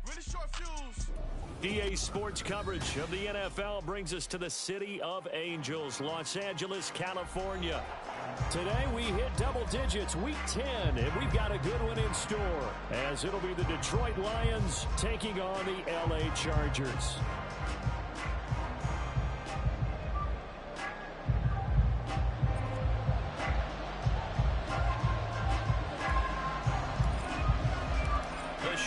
Really short fuse. EA Sports coverage of the NFL brings us to the City of Angels, Los Angeles, California. Today we hit double digits, week 10, and we've got a good one in store, as it'll be the Detroit Lions taking on the LA Chargers.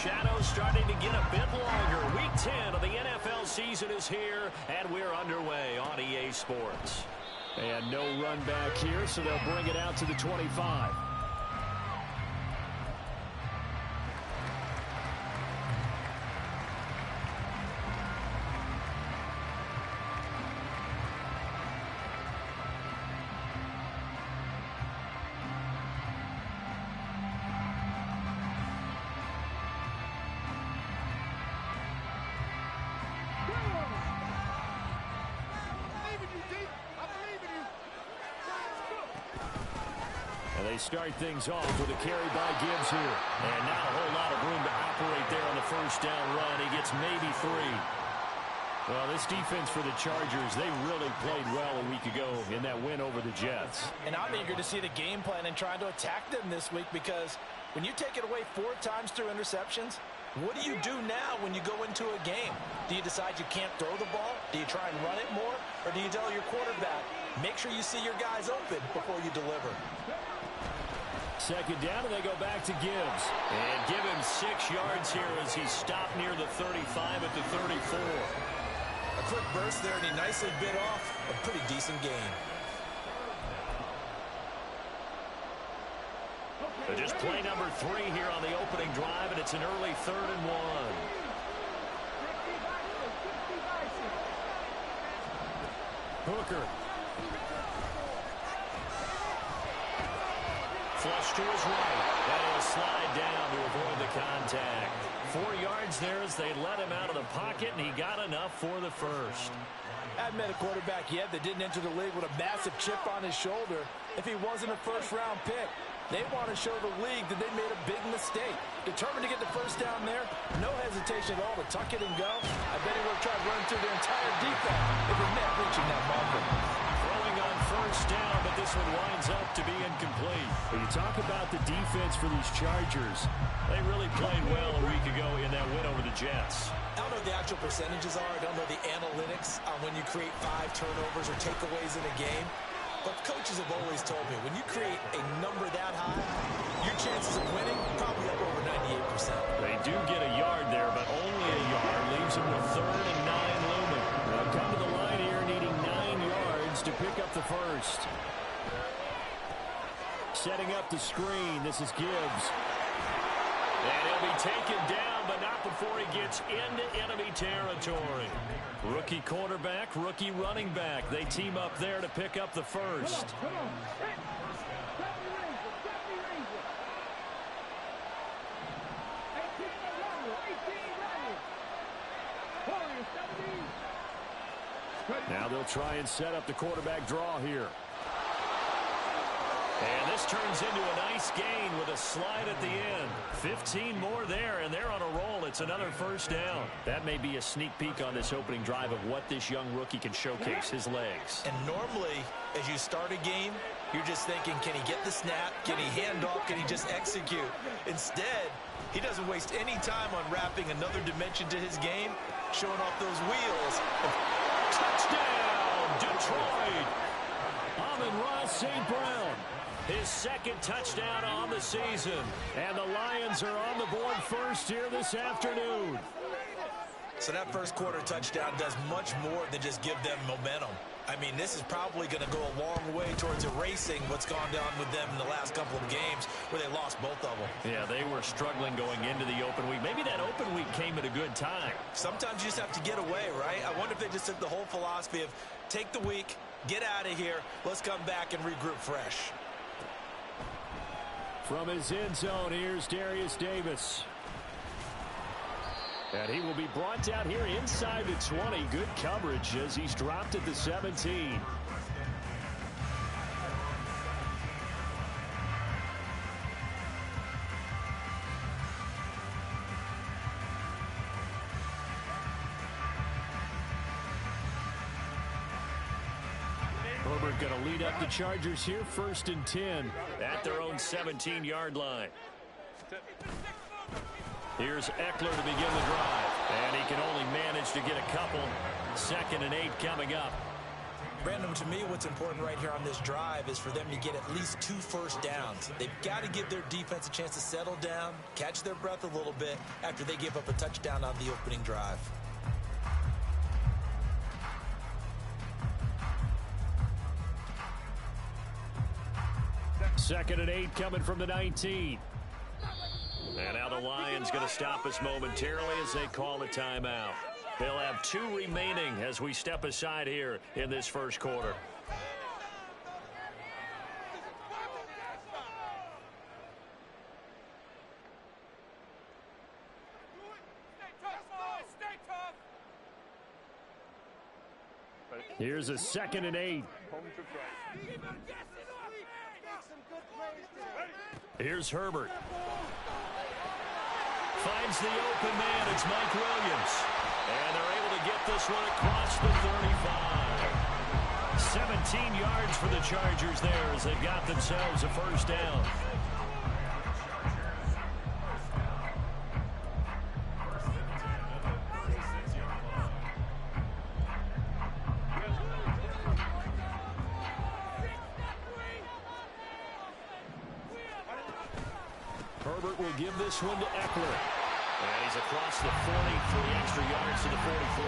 Shadows starting to get a bit longer. Week 10 of the NFL season is here, and we're underway on EA Sports. And no run back here, so they'll bring it out to the 25. They start things off with a carry by Gibbs here. And not a whole lot of room to operate there on the first down run. He gets maybe 3. Well, this defense for the Chargers, they really played well a week ago in that win over the Jets. And I'm eager to see the game plan and trying to attack them this week, because when you take it away 4 times through interceptions, what do you do now when you go into a game? Do you decide you can't throw the ball? Do you try and run it more? Or do you tell your quarterback, make sure you see your guys open before you deliver? Second down, and they go back to Gibbs. And give him 6 yards here as he stopped near the 35 at the 34. A quick burst there, and he nicely bit off a pretty decent gain. So just play number 3 here on the opening drive, and it's an early 3rd and 1. Hooker. Flush to his right. And he'll slide down to avoid the contact. 4 yards there as they let him out of the pocket, and he got enough for the first. I've met a quarterback yet that didn't enter the league with a massive chip on his shoulder if he wasn't a first-round pick. They want to show the league that they made a big mistake. Determined to get the first down there, no hesitation at all to tuck it and go. I bet he would have tried to run through the entire defense if it meant reaching that marker. Throwing on first down, but this one winds up to be incomplete. When you talk about the defense for these Chargers, they really played well a week ago in that win over the Jets. I don't know what the actual percentages are. I don't know the analytics on when you create 5 turnovers or takeaways in a game. But coaches have always told me, when you create a number that high, your chances of winning probably up over 98%. They do get a yard there, but only a yard. Leaves them with 3rd and 9 looming. They'll come to the line here needing 9 yards to pick up the first. Setting up the screen. This is Gibbs. And he'll be taken down, but not before he gets into enemy territory. Rookie quarterback, rookie running back. They team up there to pick up the first. Now they'll try and set up the quarterback draw here. And this turns into a nice gain with a slide at the end. 15 more there, and they're on a roll. It's another first down. That may be a sneak peek on this opening drive of what this young rookie can showcase, his legs. And normally, as you start a game, you're just thinking, can he get the snap? Can he hand off? Can he just execute? Instead, he doesn't waste any time on wrapping another dimension to his game, showing off those wheels. Touchdown, Detroit! Amon-Ra St. Brown. His 2nd touchdown on the season. And the Lions are on the board first here this afternoon. So that first quarter touchdown does much more than just give them momentum. I mean, this is probably going to go a long way towards erasing what's gone down with them in the last couple of games where they lost both of them. Yeah, they were struggling going into the open week. Maybe that open week came at a good time. Sometimes you just have to get away, right? I wonder if they just took the whole philosophy of take the week, get out of here, let's come back and regroup fresh. From his end zone, here's Darius Davis. And he will be brought down here inside the 20. Good coverage as he's dropped at the 17. going to lead up the Chargers here, 1st and 10 at their own 17-yard line. Here's Eckler to begin the drive, and he can only manage to get a couple. 2nd and 8 coming up. Brandon, to me, what's important right here on this drive is for them to get at least 2 first downs. They've got to give their defense a chance to settle down, catch their breath a little bit after they give up a touchdown on the opening drive. Second and 8 coming from the 19. And now the Lions going to stop us momentarily as they call a timeout. They'll have 2 remaining as we step aside here in this first quarter. Here's a 2nd and 8. Here's Herbert. Finds the open man. It's Mike Williams. And they're able to get this one across the 35. 17 yards for the Chargers there as they've got themselves a first down. Herbert will give this one to Eckler. And he's across the 40 for the extra yards to the 43.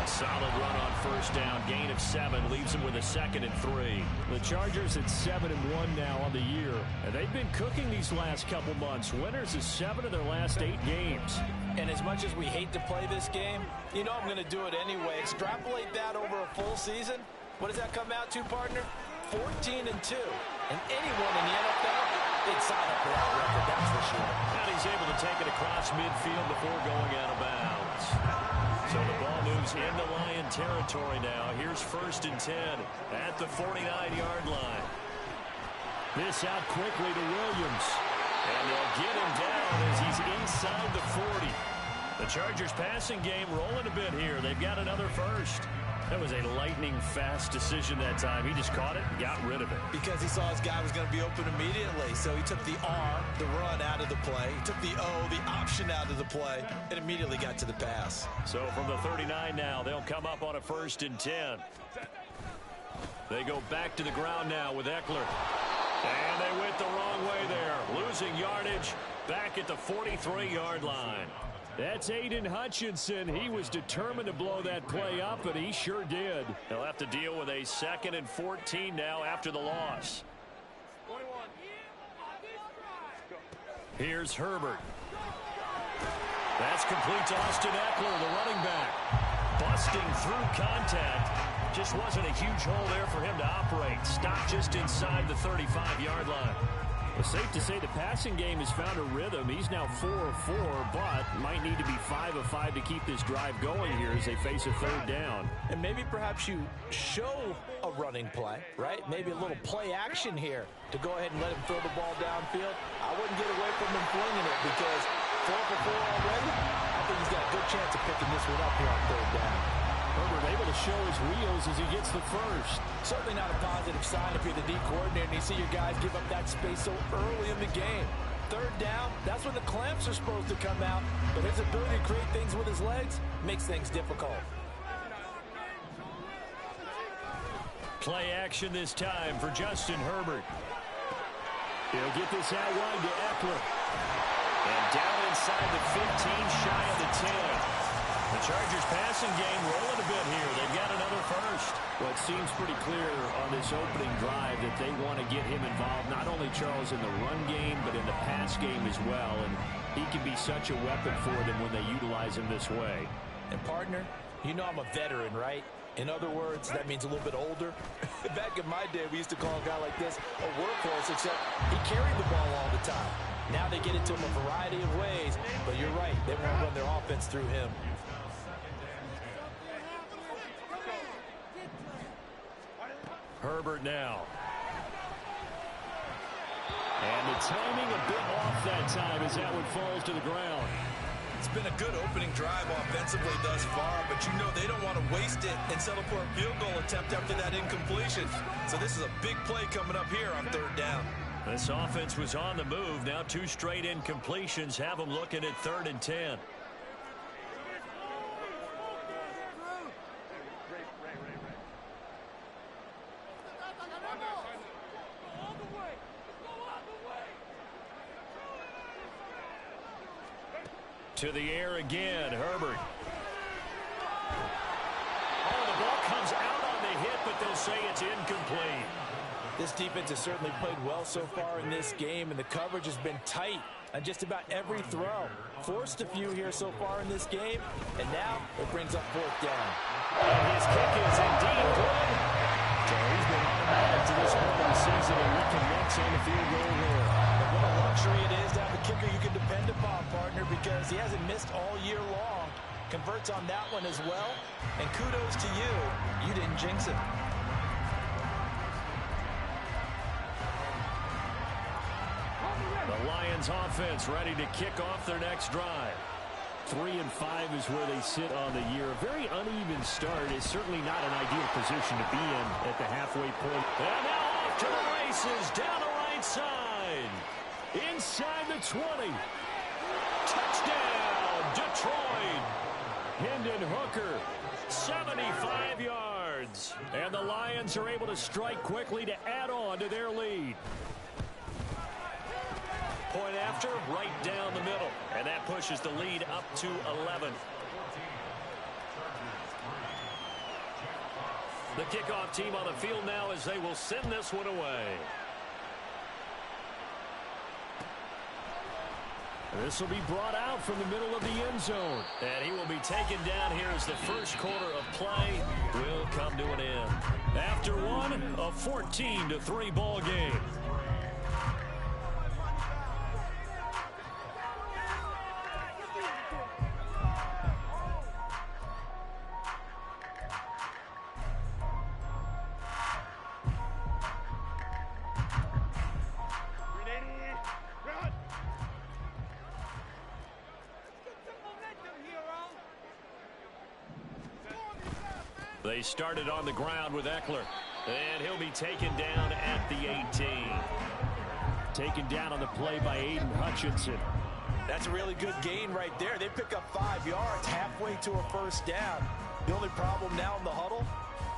A solid run on first down. Gain of 7 leaves him with a 2nd and 3. The Chargers at 7-1 now on the year. And they've been cooking these last couple months. Winners of 7 of their last 8 games. And as much as we hate to play this game, you know I'm going to do it anyway. Extrapolate that over a full season. What does that come out to, partner? 14-2. And anyone in the NFL, they'd sign up for that record, that's for sure. And he's able to take it across midfield before going out of bounds. So the ball moves into Lion territory now. Here's 1st and 10 at the 49-yard line. This out quickly to Williams. And they'll get him down as he's inside the 40. The Chargers passing game rolling a bit here. They've got another first. That was a lightning-fast decision that time. He just caught it and got rid of it. Because he saw his guy was going to be open immediately. So he took the R, the run, out of the play. He took the O, the option, out of the play, and immediately got to the pass. So from the 39 now, they'll come up on a 1st and 10. They go back to the ground now with Eckler. And they went the wrong way there. Losing yardage back at the 43-yard line. That's Aiden Hutchinson. He was determined to blow that play up, and he sure did. They'll have to deal with a 2nd and 14 now after the loss. Here's Herbert. That's complete to Austin Eckler, the running back. Busting through contact. Just wasn't a huge hole there for him to operate. Stopped just inside the 35-yard line. It's safe to say the passing game has found a rhythm. He's now 4 of 4, but might need to be 5 of 5 to keep this drive going here as they face a 3rd down. And maybe perhaps you show a running play, right? Maybe a little play action here to go ahead and let him throw the ball downfield. I wouldn't get away from him flinging it because 4 for 4 already. I think he's got a good chance of picking this one up here on 3rd down. Herbert able to show his wheels as he gets the first. Certainly not a positive sign if you're the D coordinator and you see your guys give up that space so early in the game. 3rd down, that's when the clamps are supposed to come out. But his ability to create things with his legs makes things difficult. Play action this time for Justin Herbert. He'll get this out wide to Eckler. And down inside the 15, shy of the 10. The Chargers passing game rolling a bit here. They've got another first. Well, it seems pretty clear on this opening drive that they want to get him involved, not only, Charles, in the run game, but in the pass game as well. And he can be such a weapon for them when they utilize him this way. And, partner, you know I'm a veteran, right? In other words, that means a little bit older. Back in my day, we used to call a guy like this a workhorse, except he carried the ball all the time. Now they get it to him a variety of ways. But you're right, they want to run their offense through him. Herbert now. And the timing a bit off that time as that one falls to the ground. It's been a good opening drive offensively thus far, but you know they don't want to waste it and settle for a field goal attempt after that incompletion. So this is a big play coming up here on 3rd down. This offense was on the move. Now 2 straight incompletions have them looking at 3rd and 10. To the air again, Herbert. Oh, the ball comes out on the hit, but they'll say it's incomplete. This defense has certainly played well so far in this game, and the coverage has been tight on just about every throw. Forced a few here so far in this game, and now it brings up 4th down. And his kick is indeed good. So he's been automatic to this point of the season, and he connects on the field goal there. What a luxury it is to have a kicker you can depend upon, partner, because he hasn't missed all year long. Converts on that one as well, and kudos to you. You didn't jinx it. The Lions offense ready to kick off their next drive. 3 and 5 is where they sit on the year. A very uneven start is certainly not an ideal position to be in at the halfway point. And now off to the races down the right side. Inside the 20. Touchdown, Detroit. Hendon Hooker, 75 yards. And the Lions are able to strike quickly to add on to their lead. Point after, right down the middle. And that pushes the lead up to 11. The kickoff team on the field now as they will send this one away. This will be brought out from the middle of the end zone. And he will be taken down here as the first quarter of play will come to an end. After one, a 14-3 ball game. They started on the ground with Eckler. And he'll be taken down at the 18. Taken down on the play by Aiden Hutchinson. That's a really good gain right there. They pick up 5 yards halfway to a first down. The only problem now in the huddle,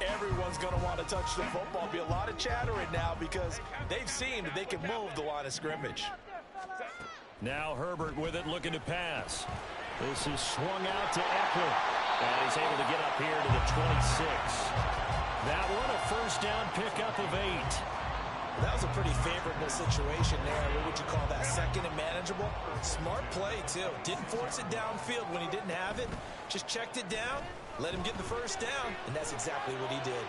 everyone's going to want to touch the football. Be a lot of chattering now because they've seen that they can move the line of scrimmage. Now Herbert with it, looking to pass. This is swung out to Eckler. And he's able to get up here to the 26. That one a first down pickup of 8. That was a pretty favorable situation there. What would you call that? Second and manageable? Smart play, too. Didn't force it downfield when he didn't have it. Just checked it down, let him get the first down, and that's exactly what he did.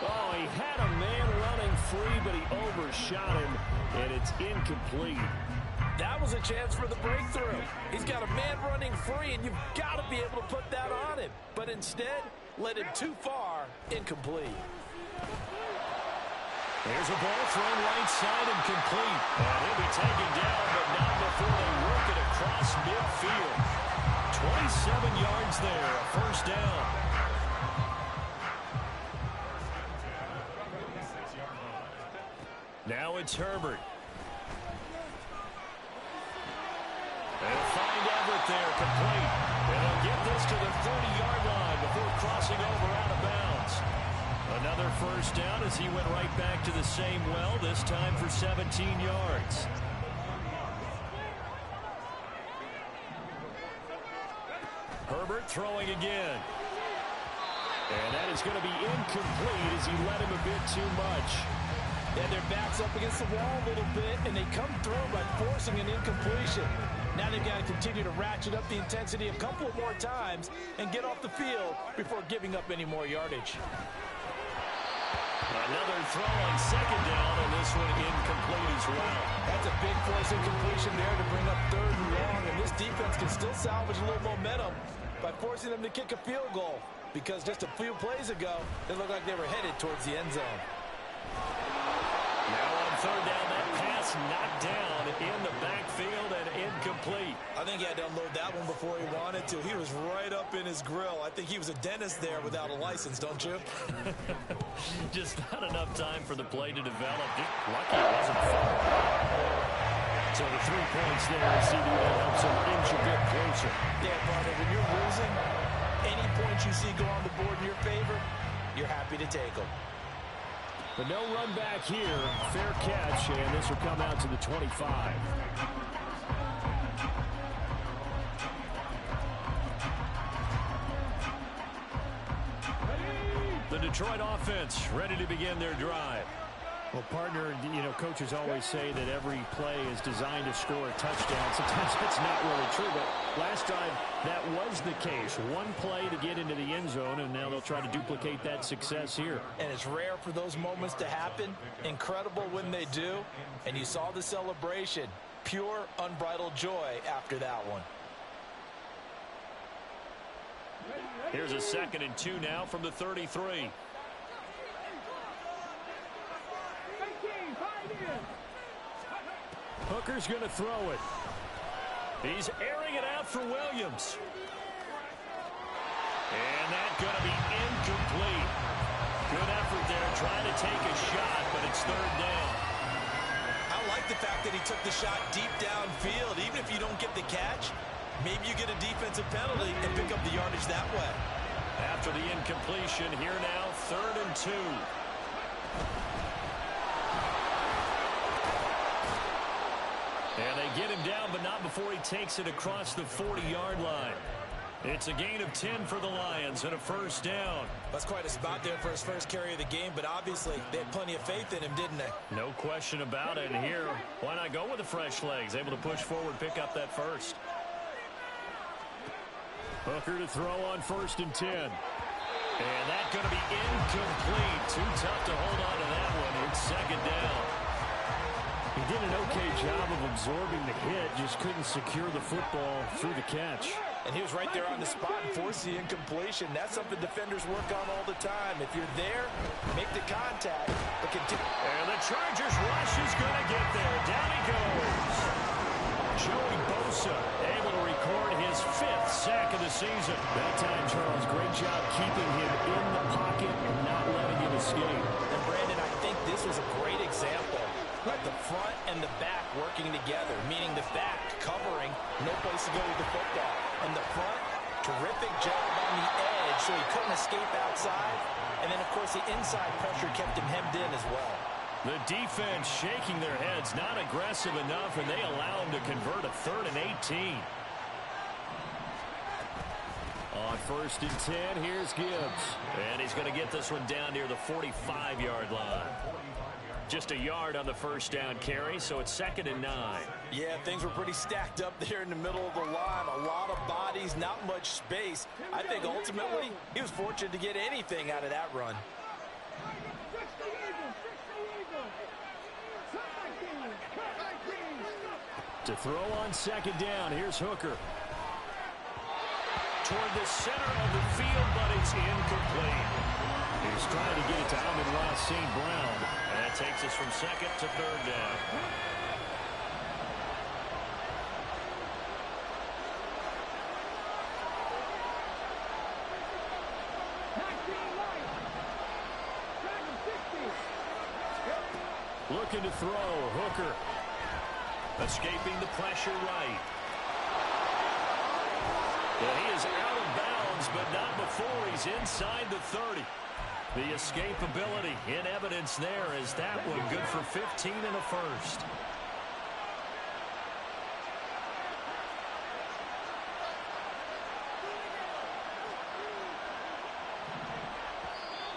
Oh, he had a man running free, but he overshot him, and it's incomplete. That was a chance for the breakthrough. He's got a man running free, and you've got to be able to put that on him. But instead, led him too far, incomplete. There's a ball thrown right side and complete. And he'll be taken down, but not before they work it across midfield. 27 yards there, a first down. Now it's Herbert. They'll find Everett there, complete. And they'll get this to the 30-yard line before crossing over out of bounds. Another first down as he went right back to the same well, this time for 17 yards. Herbert throwing again. And that is going to be incomplete as he led him a bit too much. And their back's up against the wall a little bit, and they come through by forcing an incompletion. Now they've got to continue to ratchet up the intensity a couple of more times and get off the field before giving up any more yardage. Another throw on second down, and this one incomplete as well. That's a big force incompletion there to bring up 3rd and long, and this defense can still salvage a little momentum by forcing them to kick a field goal, because just a few plays ago, they looked like they were headed towards the end zone. Now on 3rd down, that pass knocked down in the backfield and incomplete. think he had to unload that one before he wanted to. He was right up in his grill. I think he was a dentist there without a license, don't you? Just not enough time for the play to develop. Just lucky it wasn't fun. So the 3 points there, CD, that helps him inch a bit closer. Yeah, brother, when you're losing, any points you see go on the board in your favor, you're happy to take them. But no run back here. Fair catch, and this will come out to the 25. The Detroit offense ready to begin their drive. Well, partner, you know, coaches always say that every play is designed to score a touchdown. Sometimes that's not really true, but last drive, that was the case. One play to get into the end zone, and now they'll try to duplicate that success here. And it's rare for those moments to happen. Incredible when they do. And you saw the celebration. Pure, unbridled joy after that one. Here's a 2nd and 2 now from the 33. Hooker's going to throw it. He's airing it out for Williams. And that's going to be incomplete. Good effort there trying to take a shot, but it's 3rd down. I like the fact that he took the shot deep downfield. Even if you don't get the catch, maybe you get a defensive penalty and pick up the yardage that way. After the incompletion, here now, 3rd and 2. And they get him down, but not before he takes it across the 40-yard line. It's a gain of 10 for the Lions and a 1st down. That's quite a spot there for his first carry of the game, but obviously they had plenty of faith in him, didn't they? No question about it. And here, why not go with the fresh legs? Able to push forward, pick up that 1st. Hooker to throw on 1st and 10. And that's going to be incomplete. Too tough to hold on to that one. It's 2nd down. He did an okay job of absorbing the hit, just couldn't secure the football through the catch. And he was right there on the spot and forced the incompletion. That's something defenders work on all the time. If you're there, make the contact, but continue. And the Chargers rush is going to get there. Down he goes. Joey Bosa able to record his 5th sack of the season. That time, Charles, great job keeping him in the pocket and not letting him escape. And Brandon, I think this was a great example. The front and the back working together, meaning the back covering, no place to go with the football. And the front, terrific job on the edge so he couldn't escape outside. And then, of course, the inside pressure kept him hemmed in as well. The defense shaking their heads, not aggressive enough, and they allow him to convert a 3rd and 18. On 1st and 10, here's Gibbs. And he's going to get this one down near the 45-yard line. Just a yard on the 1st down carry, so it's 2nd and 9. Yeah, things were pretty stacked up there in the middle of the line. A lot of bodies, not much space. I think ultimately he was fortunate to get anything out of that run. To throw on 2nd down, here's Hooker. Toward the center of the field, but it's incomplete. He's trying to get it to Amon-Ra St. Brown. And that takes us from 2nd to 3rd down. Looking to throw, Hooker. Escaping the pressure right. Well, he is out of bounds, but not before he's inside the 30. The escapability in evidence there as that one good for 15 and a 1st.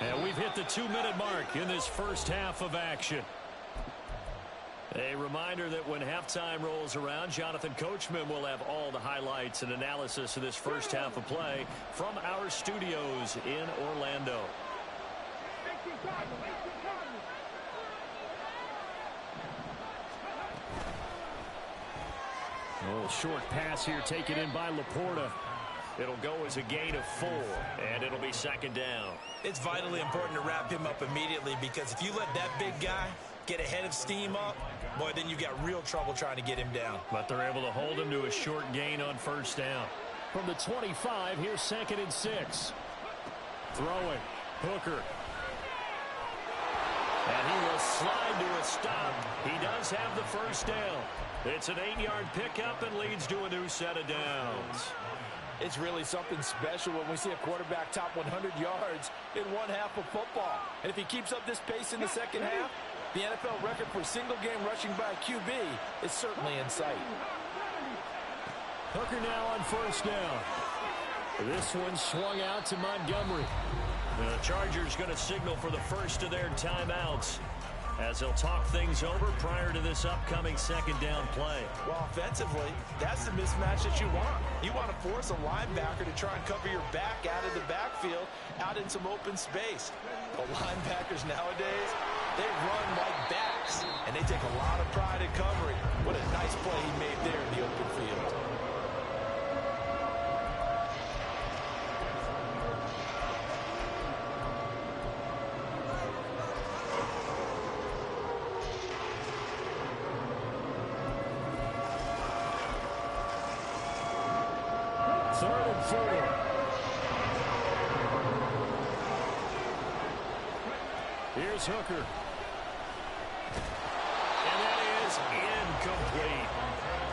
And we've hit the 2-minute mark in this first half of action. A reminder that when halftime rolls around, Jonathan Coachman will have all the highlights and analysis of this first half of play from our studios in Orlando. A little short pass here taken in by Laporta. It'll go as a gain of 4, and it'll be 2nd down. It's vitally important to wrap him up immediately because if you let that big guy get a head of steam up, boy, then you've got real trouble trying to get him down. But they're able to hold him to a short gain on first down. From the 25, here's 2nd and 6. Throwing. Hooker. And he will slide to a stop. He does have the first down. It's an 8-yard pickup and leads to a new set of downs. It's really something special when we see a quarterback top 100 yards in one half of football. And if he keeps up this pace in the second half, the NFL record for single-game rushing by a QB is certainly in sight. Hooker now on first down. This one swung out to Montgomery. The Chargers going to signal for the first of their timeouts as they'll talk things over prior to this upcoming second down play. Well, offensively, that's the mismatch that you want. You want to force a linebacker to try and cover your back out of the backfield, out in some open space. The linebackers nowadays, they run like backs, and they take a lot of pride in covering. What a nice play he made there in the open field. Here's Hooker. And that is incomplete.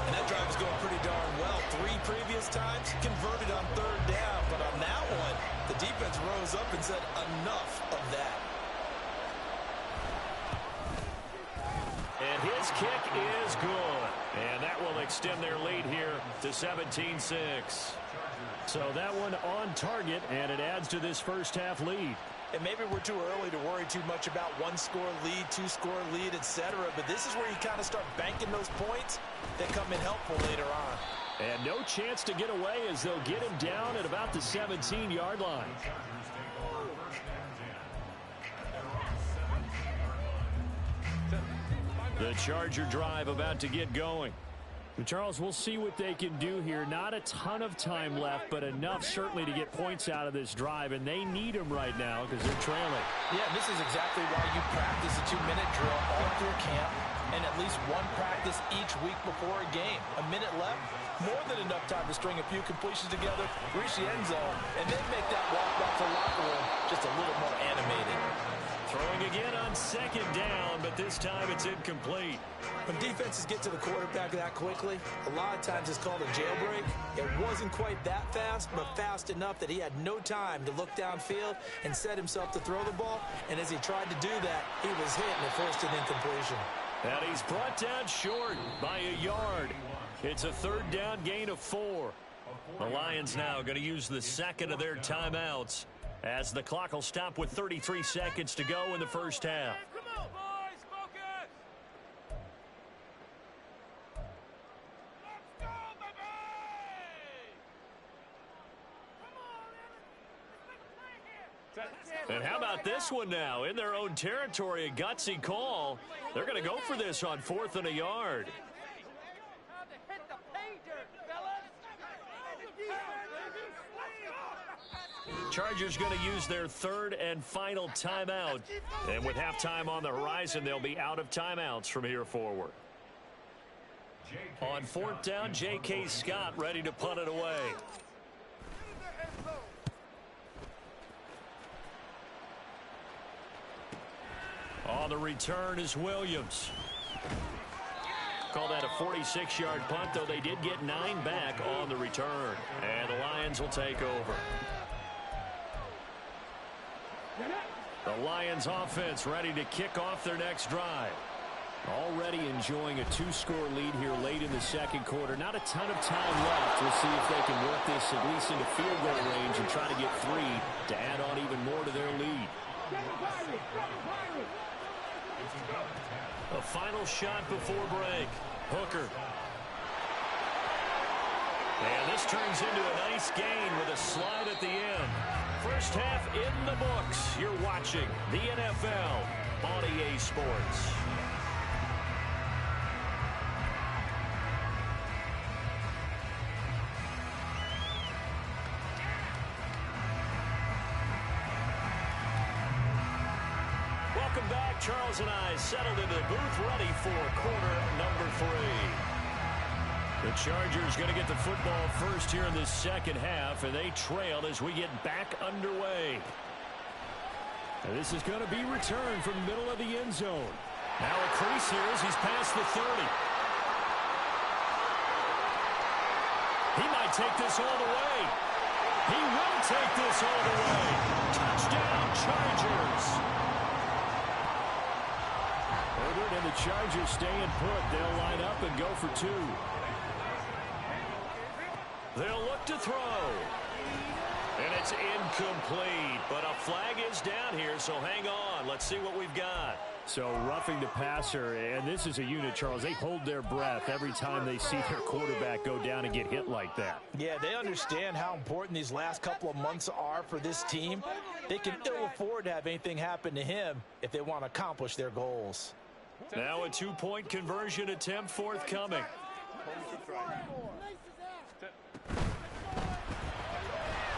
And that drive is going pretty darn well. 3 previous times converted on third down. But on that one, the defense rose up and said enough of that. And his kick is good. And that will extend their lead here to 17-6. So that one on target, and it adds to this first half lead. And maybe we're too early to worry too much about 1-score lead, 2-score lead, etc. But this is where you kind of start banking those points that come in helpful later on. And no chance to get away as they'll get him down at about the 17-yard line. The Charger drive about to get going. Charles, we'll see what they can do here. Not a ton of time left, but enough certainly to get points out of this drive, and they need them right now because they're trailing. Yeah, this is exactly why you practice a 2-minute drill all through camp and at least one practice each week before a game. A minute left, more than enough time to string a few completions together, reach the end zone, and then make that walk back to the locker room just a little more animated. Throwing again on second down, but this time it's incomplete. When defenses get to the quarterback that quickly, a lot of times it's called a jailbreak. It wasn't quite that fast, but fast enough that he had no time to look downfield and set himself to throw the ball. And as he tried to do that, he was hit and it forced an incompletion. And he's brought down short by a yard. It's a third down gain of 4. The Lions now going to use the second of their timeouts as the clock will stop with 33 seconds to go in the first half. Come on, boys, focus! Let's go, baby! Come on, let's make a play here. And how about this one now? In their own territory, a gutsy call. They're going to go for this on 4th and a yard. Time to hit the pay dirt, fellas! Chargers going to use their third and final timeout. And with halftime on the horizon, they'll be out of timeouts from here forward. On 4th down, J.K. Scott ready to punt it away. On the return is Williams. Call that a 46-yard punt, though they did get 9 back on the return. And the Lions will take over. The Lions offense ready to kick off their next drive. Already enjoying a 2-score lead here late in the second quarter. Not a ton of time left. We'll see if they can work this at least into field goal range and try to get 3 to add on even more to their lead. A final shot before break. Hooker. And this turns into a nice gain with a slide at the end. First half in the books. You're watching the NFL on EA Sports. Charles and I settled into the booth, ready for quarter number 3. The Chargers going to get the football first here in this second half, and they trail as we get back underway. And this is going to be returned from the middle of the end zone. Now a crease here as he's past the 30. He might take this all the way. He will take this all the way. Touchdown, Chargers. Herbert and the Chargers staying put. They'll line up and go for 2. They'll look to throw. And it's incomplete. But a flag is down here, so hang on. Let's see what we've got. So roughing the passer, and this is a unit, Charles. They hold their breath every time they see their quarterback go down and get hit like that. Yeah, they understand how important these last couple of months are for this team. They can ill afford to have anything happen to him if they want to accomplish their goals. Now a 2-point conversion attempt forthcoming.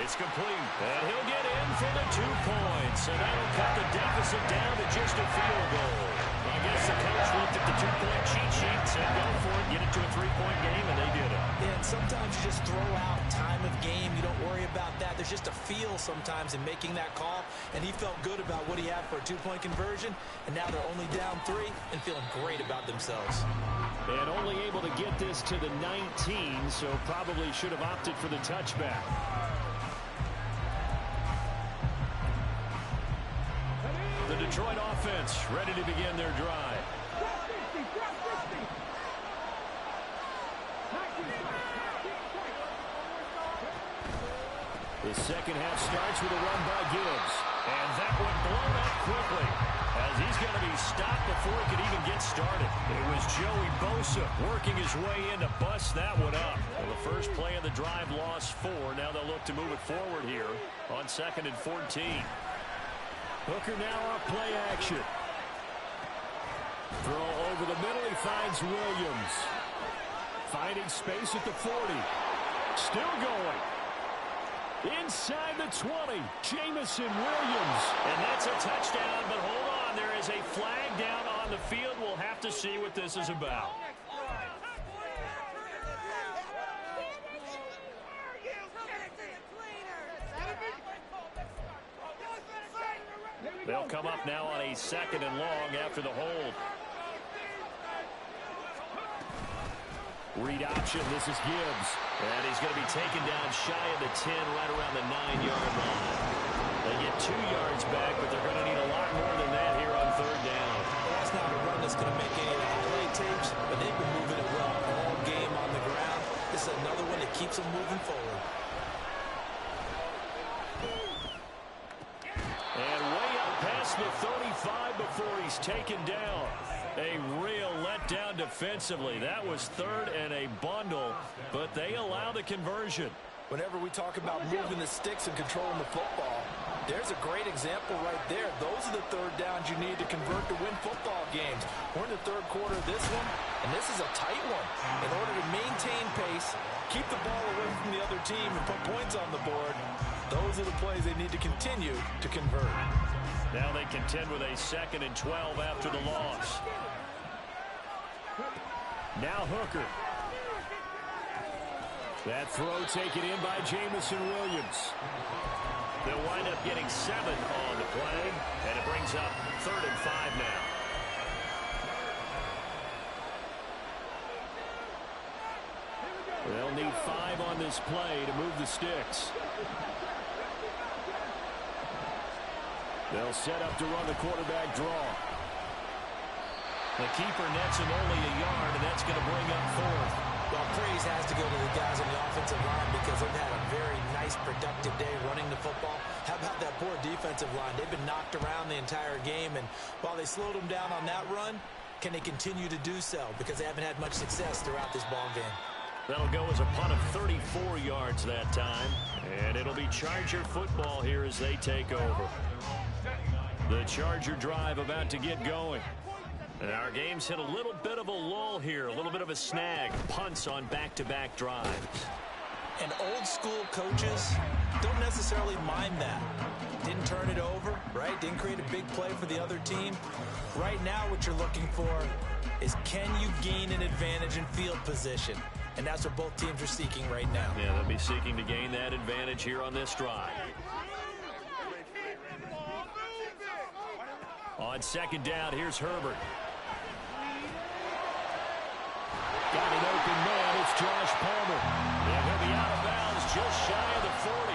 It's complete, and he'll get in for the 2 points, and that'll cut the deficit down to just a field goal. I guess the coach looked at the 2-point cheat sheet and said, go for it, get it to a 3-point game, and they did it. Yeah, and sometimes you just throw out time of game. You don't worry about that. There's just a feel sometimes in making that call, and he felt good about what he had for a 2-point conversion, and now they're only down 3 and feeling great about themselves. And only able to get this to the 19, so probably should have opted for the touchback. The Detroit offense ready to begin their drive. The second half starts with a run by Gibbs. And that one blown up quickly as he's going to be stopped before he could even get started. It was Joey Bosa working his way in to bust that one up. Well, the first play of the drive lost 4. Now they'll look to move it forward here on 2nd and 14. Hooker now off play action. Throw over the middle. He finds Williams. Finding space at the 40. Still going. Inside the 20. Jamison Williams. And that's a touchdown, but hold on. There is a flag down on the field. We'll have to see what this is about. They'll come up now on a 2nd and long after the hold. Read option. This is Gibbs. And he's going to be taken down shy of the 10, right around the 9-yard line. They get 2 yards back, but they're going to need a lot more than that here on 3rd down. Well, that's not a run that's going to make any of the highlight tapes, but they've been moving it well all game on the ground. This is another one that keeps them moving forward. And way up past the 35 before he's taken down. A real letdown defensively. That was 3rd and a bundle, but they allow the conversion. Whenever we talk about moving the sticks and controlling the football, there's a great example right there. Those are the 3rd downs you need to convert to win football games. We're in the 3rd quarter of this one, and this is a tight one. In order to maintain pace, keep the ball away from the other team, and put points on the board, those are the plays they need to continue to convert. Now they contend with a 2nd and 12 after the loss. Now Hooker. That throw taken in by Jamison Williams. They'll wind up getting 7 on the play, and it brings up 3rd and 5 now. They'll need 5 on this play to move the sticks. They'll set up to run the quarterback draw. The keeper nets him only a yard, and that's going to bring up 4th. Well, praise has to go to the guys on the offensive line because they've had a very nice, productive day running the football. How about that poor defensive line? They've been knocked around the entire game, and while they slowed them down on that run, can they continue to do so? Because they haven't had much success throughout this ball game. That'll go as a punt of 34 yards that time, and it'll be Charger football here as they take over. The Charger drive about to get going. And our game's hit a little bit of a lull here, a little bit of a snag. Punts on back-to-back drives. And old school coaches don't necessarily mind that. Didn't turn it over, right? Didn't create a big play for the other team. Right now what you're looking for is, can you gain an advantage in field position? And that's what both teams are seeking right now. Yeah, they'll be seeking to gain that advantage here on this drive. On second down, here's Herbert. Got an open man. It's Josh Palmer. And he'll be out of bounds just shy of the 40.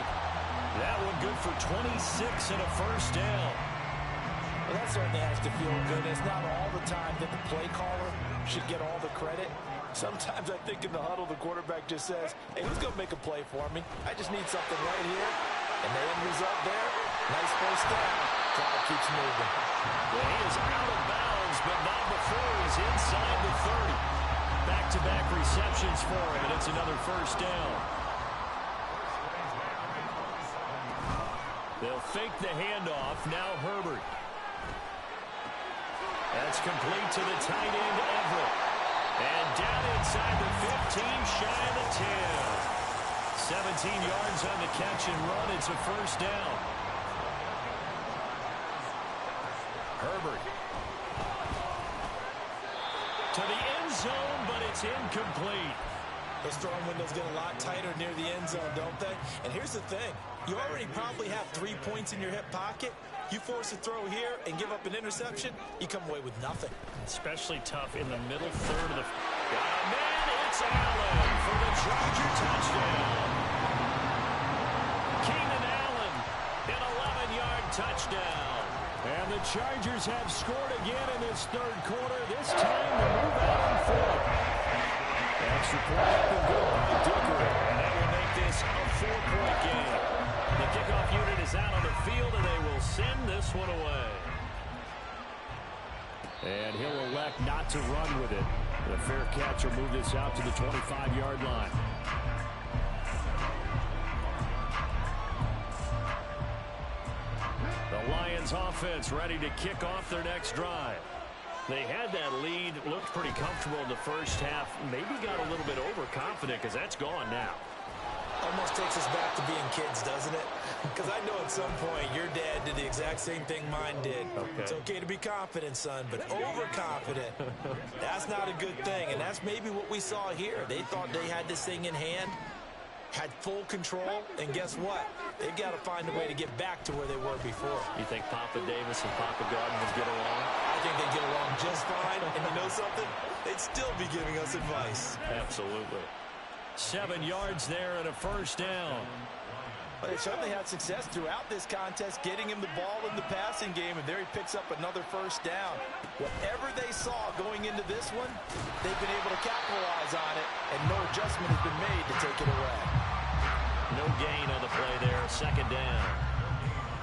That one good for 26 and a first down. Well, that certainly has to feel good. It's not all the time that the play caller should get all the credit. Sometimes I think in the huddle, the quarterback just says, hey, who's going to make a play for me? I just need something right here. And the end result there, nice first down. Clock keeps moving. Well, he is out of bounds, but not before he's inside the 30. Back-to-back receptions for him, and it's another first down. They'll fake the handoff. Now Herbert. That's complete to the tight end, Everett. And down inside the 15, shy of the 10. 17 yards on the catch and run. It's a first down. Herbert. To the end zone, but it's incomplete. Those throwing windows get a lot tighter near the end zone, don't they? And here's the thing. You already probably have 3 points in your hip pocket. You force a throw here and give up an interception, you come away with nothing. Especially tough in the middle third of the... Got a man, it's Allen for the Charger touchdown. Keenan Allen, an 11-yard touchdown. And the Chargers have scored again in this third quarter. This time to move out on foot. Extra point up and good by Dicker. And that will make this a 4-point game. The kickoff unit is out on the field, and they will send this one away. And he'll elect not to run with it. The fair catch will move this out to the 25-yard line. The Lions offense ready to kick off their next drive. They had that lead, looked pretty comfortable in the first half, maybe got a little bit overconfident because that's gone now. Almost takes us back to being kids, doesn't it? Because I know at some point your dad did the exact same thing mine did. Okay. It's okay to be confident, son, but overconfident, that's not a good thing. And that's maybe what we saw here. They thought they had this thing in hand, had full control, and guess what? They've got to find a way to get back to where they were before. You think Papa Davis and Papa Gardner would get along? I think they get along just fine, and you know something? They'd still be giving us advice. Absolutely. 7 yards there and a first down. But they certainly had success throughout this contest, getting him the ball in the passing game, and there he picks up another first down. Whatever they saw going into this one, they've been able to capitalize on it, and no adjustment has been made to take it away. No gain on the play there, second down.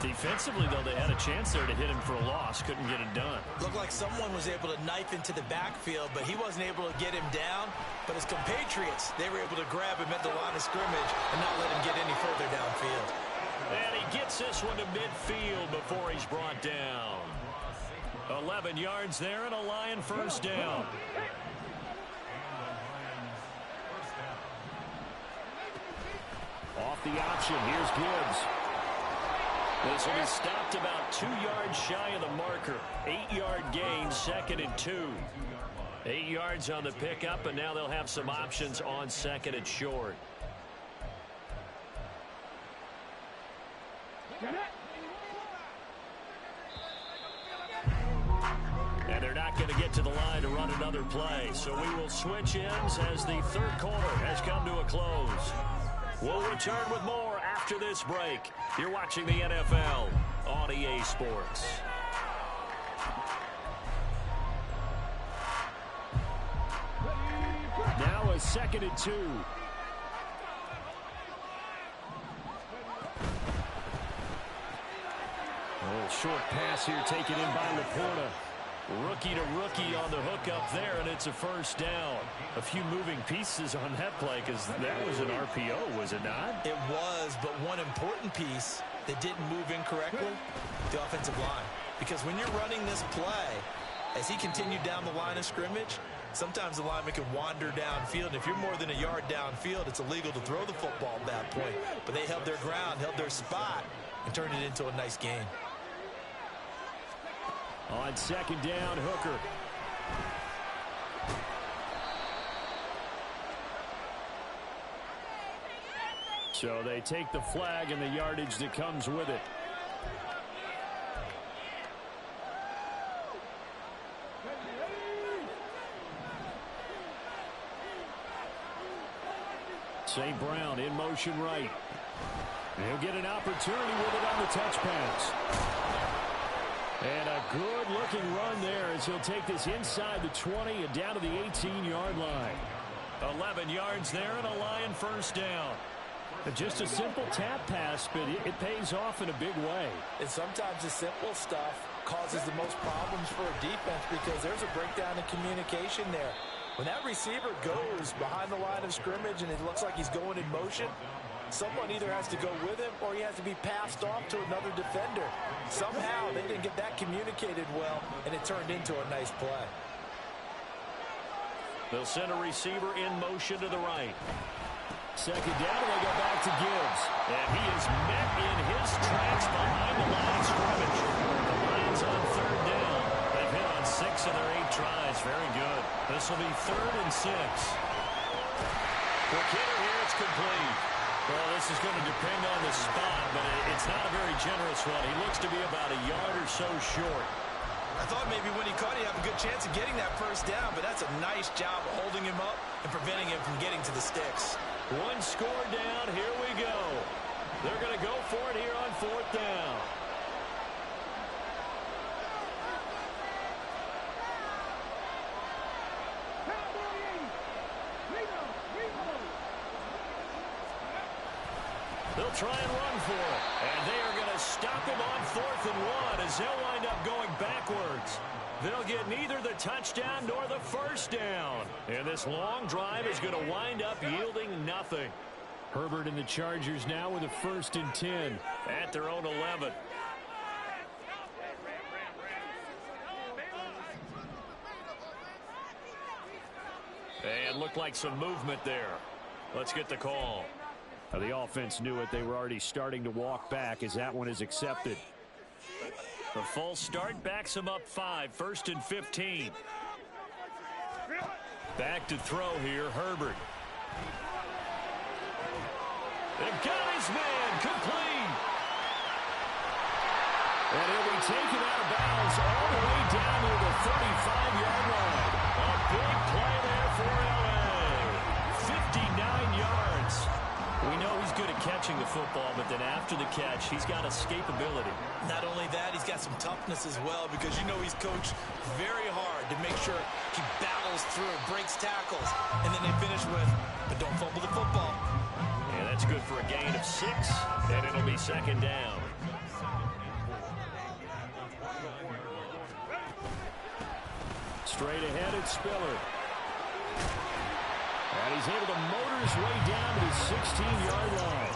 Defensively, though, they had a chance there to hit him for a loss. Couldn't get it done. Looked like someone was able to knife into the backfield, but he wasn't able to get him down. But his compatriots, they were able to grab him at the line of scrimmage and not let him get any further downfield. And he gets this one to midfield before he's brought down. 11 yards there and a Lion first down. Off the option, here's Gibbs. This one is stopped about 2 yards shy of the marker. 8-yard gain, second and 2. 8 yards on the pickup, and now they'll have some options on second and short. And they're not going to get to the line to run another play. So we will switch ends as the third quarter has come to a close. We'll return with more after this break. You're watching the NFL on EA Sports. Now a second and 2. A short pass here taken in by Laporta. Rookie to rookie on the hookup there, and it's a first down. A few moving pieces on that play because that was an RPO, was it not? It was, but one important piece that didn't move incorrectly, the offensive line. Because when you're running this play, as he continued down the line of scrimmage, sometimes the lineman can wander downfield. And if you're more than a yard downfield, it's illegal to throw the football at that point. But they held their ground, held their spot, and turned it into a nice gain. On second down, Hooker. So they take the flag and the yardage that comes with it. St. Brown in motion right. He'll get an opportunity with it on the touch pass. And a good-looking run there as he'll take this inside the 20 and down to the 18-yard line. 11 yards there and a Lion first down. Just a simple tap pass, but it pays off in a big way. And sometimes the simple stuff causes the most problems for a defense because there's a breakdown in communication there. When that receiver goes behind the line of scrimmage and it looks like he's going in motion, someone either has to go with him or he has to be passed off to another defender. Somehow they didn't get that communicated well, and it turned into a nice play. They'll send a receiver in motion to the right. Second down, and they go back to Gibbs. And he is met in his tracks behind the line of scrimmage. The Lions on third down. They've hit on 6 of their 8 tries. Very good. This will be 3rd and 6. Quick hitter here. It's complete. Well, this is going to depend on the spot, but it's not a very generous one. He looks to be about a yard or so short. I thought maybe when he caught it, he'd have a good chance of getting that first down, but that's a nice job of holding him up and preventing him from getting to the sticks. One score down. Here we go. They're going to go for it here on 4th down. They'll try and run for it. And they are going to stop him on 4th and 1 as they'll wind up going backwards. They'll get neither the touchdown nor the first down. And this long drive is going to wind up yielding nothing. Herbert and the Chargers now with a 1st and 10 at their own 11. And looked like some movement there. Let's get the call. The offense knew it. They were already starting to walk back as that one is accepted. The full start backs him up 5, 1st and 15. Back to throw here, Herbert. They've got his man, complete. And he'll be taken out of bounds all the way down to the 35-yard line. A big play there for L.A. 59 yards. We know he's good at catching the football, but then after the catch, he's got escapability. Not only that, he's got some toughness as well because you know he's coached very hard to make sure he battles through, breaks tackles, and then they finish with, but don't fumble the football. And that's good for a gain of 6, and it'll be 2nd down. Straight ahead, it's Spiller. And he's able to motor his way down to the 16-yard line.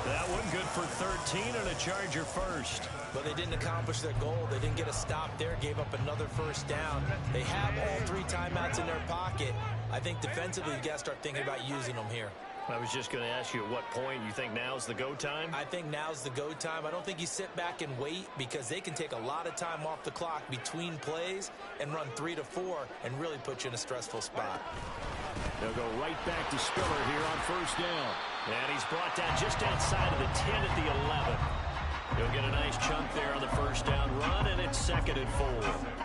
That one good for 13 and a Charger first. But they didn't accomplish their goal. They didn't get a stop there, gave up another first down. They have all 3 timeouts in their pocket. I think defensively, you got to start thinking about using them here. I was just going to ask you at what point you think now's the go time? I think now's the go time. I don't think you sit back and wait because they can take a lot of time off the clock between plays and run 3 to 4 and really put you in a stressful spot. They'll go right back to Spiller here on 1st down. And he's brought down just outside of the 10 at the 11. He'll get a nice chunk there on the 1st down run, and it's 2nd and 4.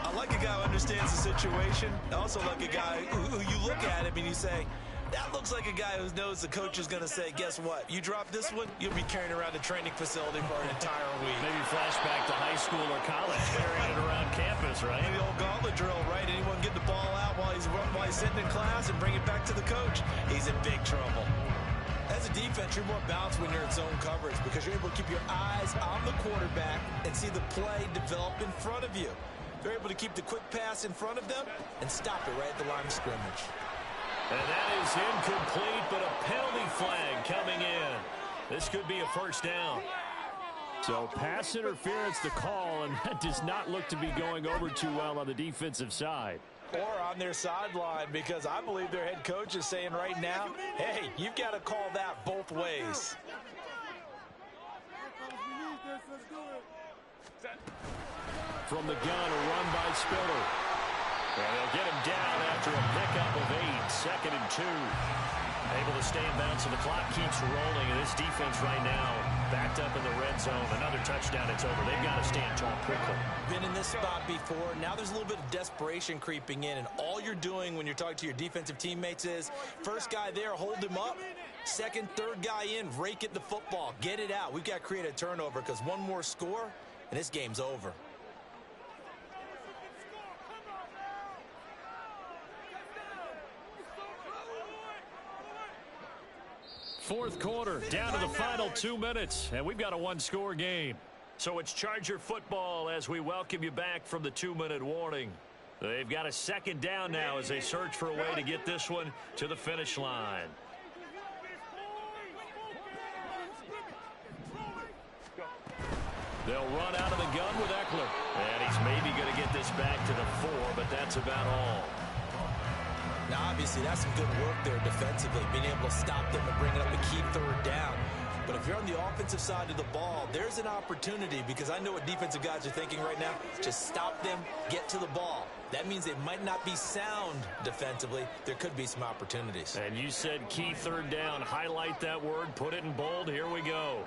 I like a guy who understands the situation. I also like a guy who you look at him and you say, that looks like a guy who knows the coach is going to say, guess what? You drop this one, you'll be carrying around a training facility for an entire week. Maybe flashback to high school or college, carrying it around campus, right? Maybe the old gauntlet drill, right? Anyone get the ball out while he's sitting in class and bring it back to the coach? He's in big trouble. As a defense, you're more balanced when you're in zone coverage because you're able to keep your eyes on the quarterback and see the play develop in front of you. They're able to keep the quick pass in front of them and stop it right at the line of scrimmage. And that is incomplete, but a penalty flag coming in. This could be a 1st down. So pass interference the call, and that does not look to be going over too well on the defensive side. or on their sideline, because I believe their head coach is saying right now, hey, you've got to call that both ways. From the gun, a run by Spiller. And they'll get him down after a pickup of 8, 2nd and 2. Able to stay in bounds, so the clock keeps rolling, and this defense right now backed up in the red zone. Another touchdown, it's over. They've got to stand tall quickly. Been in this spot before. Now there's a little bit of desperation creeping in, and all you're doing when you're talking to your defensive teammates is, first guy there, hold him up. Second, third guy in, rake at the football. Get it out. We've got to create a turnover, because one more score, and this game's over. Fourth quarter, down to the final 2 minutes, and we've got a one-score game. So it's Charger football as we welcome you back from the 2-minute warning. They've got a second down now as they search for a way to get this one to the finish line. They'll run out of the gun with Eckler. And he's maybe going to get this back to the 4, but that's about all. Now, obviously, that's some good work there defensively, being able to stop them and bring it up a key third down. But if you're on the offensive side of the ball, there's an opportunity, because I know what defensive guys are thinking right now. Just stop them, get to the ball. That means they might not be sound defensively. There could be some opportunities. And you said key third down. Highlight that word, put it in bold. Here we go.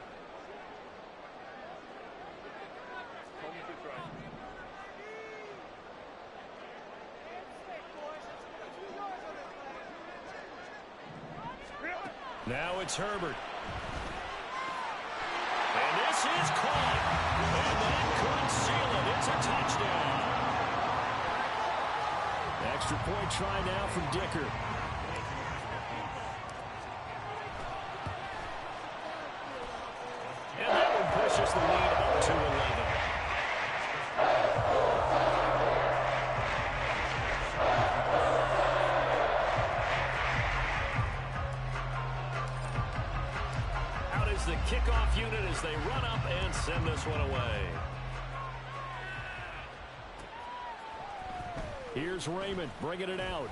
Now it's Herbert. And this is caught. And that could seal it. It's a touchdown. Extra point try now from Dicker. And that one pushes the lead up to 11. The kickoff unit as they run up and send this one away. Here's Raymond bringing it out.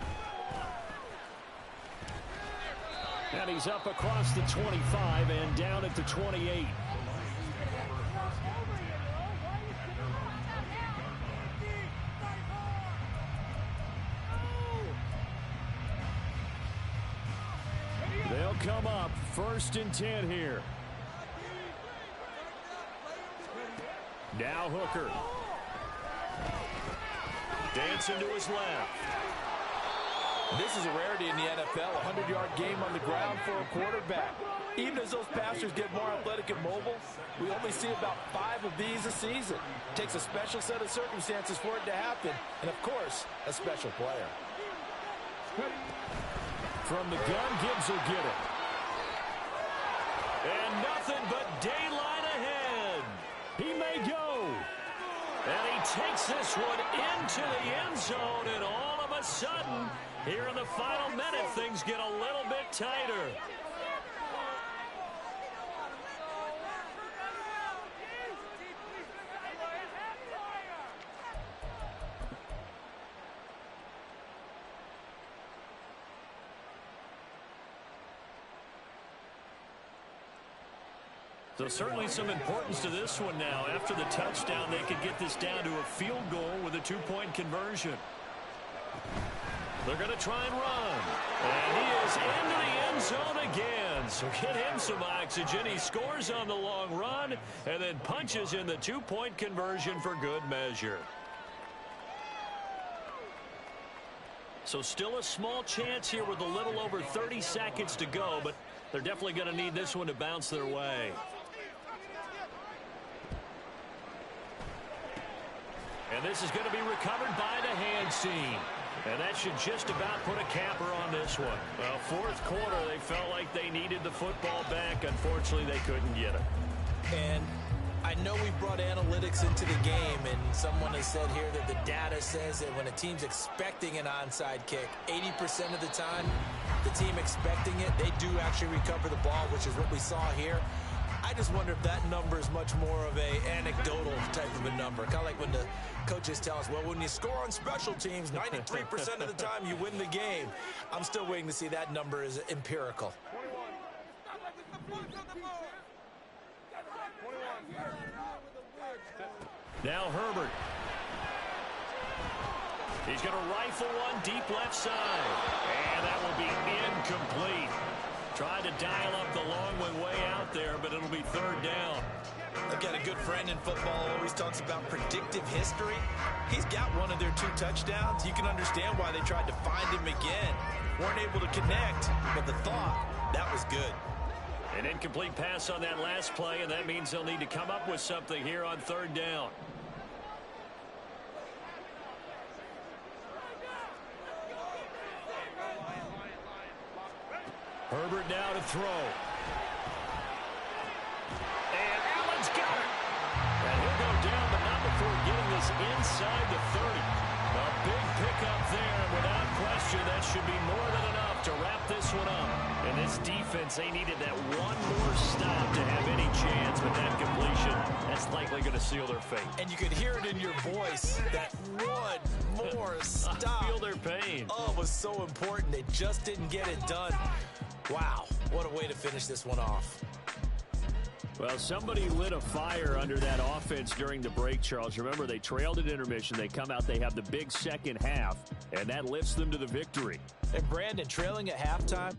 And he's up across the 25 and down at the 28. They'll come up 1st and 10 here. Now Hooker. Dancing to his left. This is a rarity in the NFL, a 100-yard game on the ground for a quarterback. Even as those passers get more athletic and mobile, we only see about 5 of these a season. It takes a special set of circumstances for it to happen, and of course, a special player. From the gun, Gibbs will get it. And nothing but daylight ahead. He may go. And he takes this one into the end zone, and all of a sudden, here in the final minute, things get a little bit tighter. So certainly some importance to this one now. After the touchdown, they could get this down to a field goal with a 2-point conversion. They're going to try and run. And he is into the end zone again. So get him some oxygen. He scores on the long run and then punches in the 2-point conversion for good measure. So still a small chance here with a little over 30 seconds to go, but they're definitely going to need this one to bounce their way. And this is going to be recovered by the hand seam. And that should just about put a capper on this one. Well, fourth quarter, they felt like they needed the football back. Unfortunately, they couldn't get it. And I know we brought analytics into the game, and someone has said here that the data says that when a team's expecting an onside kick, 80% of the time, the team expecting it, they do actually recover the ball, which is what we saw here. I just wonder if that number is much more of a anecdotal type of a number. Kind of like when the coaches tell us, well, when you score on special teams, 93% of the time you win the game. I'm still waiting to see that number is empirical. Now Herbert. He's going to rifle one deep left side. And that will be incomplete. Tried to dial up the long one way out there, but it'll be third down. I've got a good friend in football who always talks about predictive history. He's got one of their 2 touchdowns. You can understand why they tried to find him again. Weren't able to connect, but the thought, that was good. An incomplete pass on that last play, and that means they'll need to come up with something here on third down. Herbert now to throw. And Allen's got it. And he'll go down, but not before getting this inside the 30. A big pickup there, and without question, that should be more than enough to wrap this one up. And this defense, they needed that one more stop to have any chance, but that completion, that's likely going to seal their fate. And you could hear it in your voice, that one more stop. I feel their pain. Oh, it was so important. They just didn't get it done. Wow, what a way to finish this one off. Well, somebody lit a fire under that offense during the break, Charles. Remember, they trailed at intermission. They come out, they have the big second half, and that lifts them to the victory. And Brandon, trailing at halftime,